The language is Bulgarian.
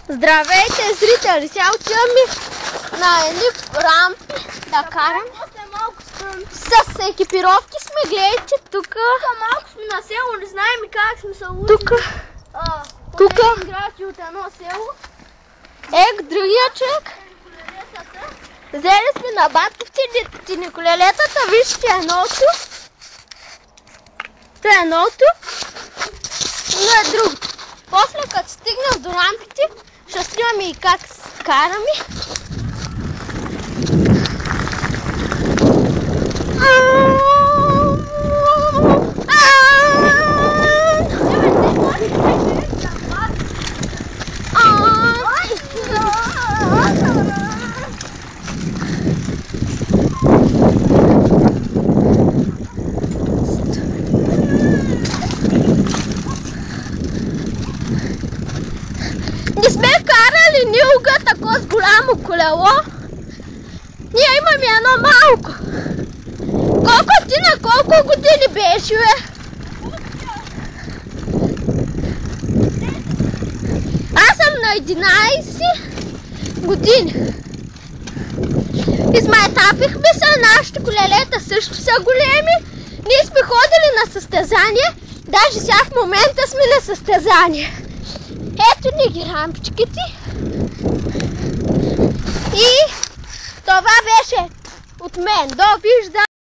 Здравейте, зрители! Сега отиваме на едни рампи да караме. С екипировки сме, гледайте тук. Малко сме на село, не знаем как сме се улучили. Тук. Един град и от едно село. Другия човек. Взели сме на батковци николелетата, вижте едното. Това е едното. Но е другото. После като стигнем до рампите, ще снимаме и как караме. Не сме карали никога такова с голямо колело. Ние имаме едно малко. На колко години беше, бе? Аз съм на 11 години. Измайтапихме се, нашите колелета също са големи. Ние сме ходили на състезание. Даже сега в момента сме на състезание. Ето ни ги рампичките. И това беше от мен. Довиждане!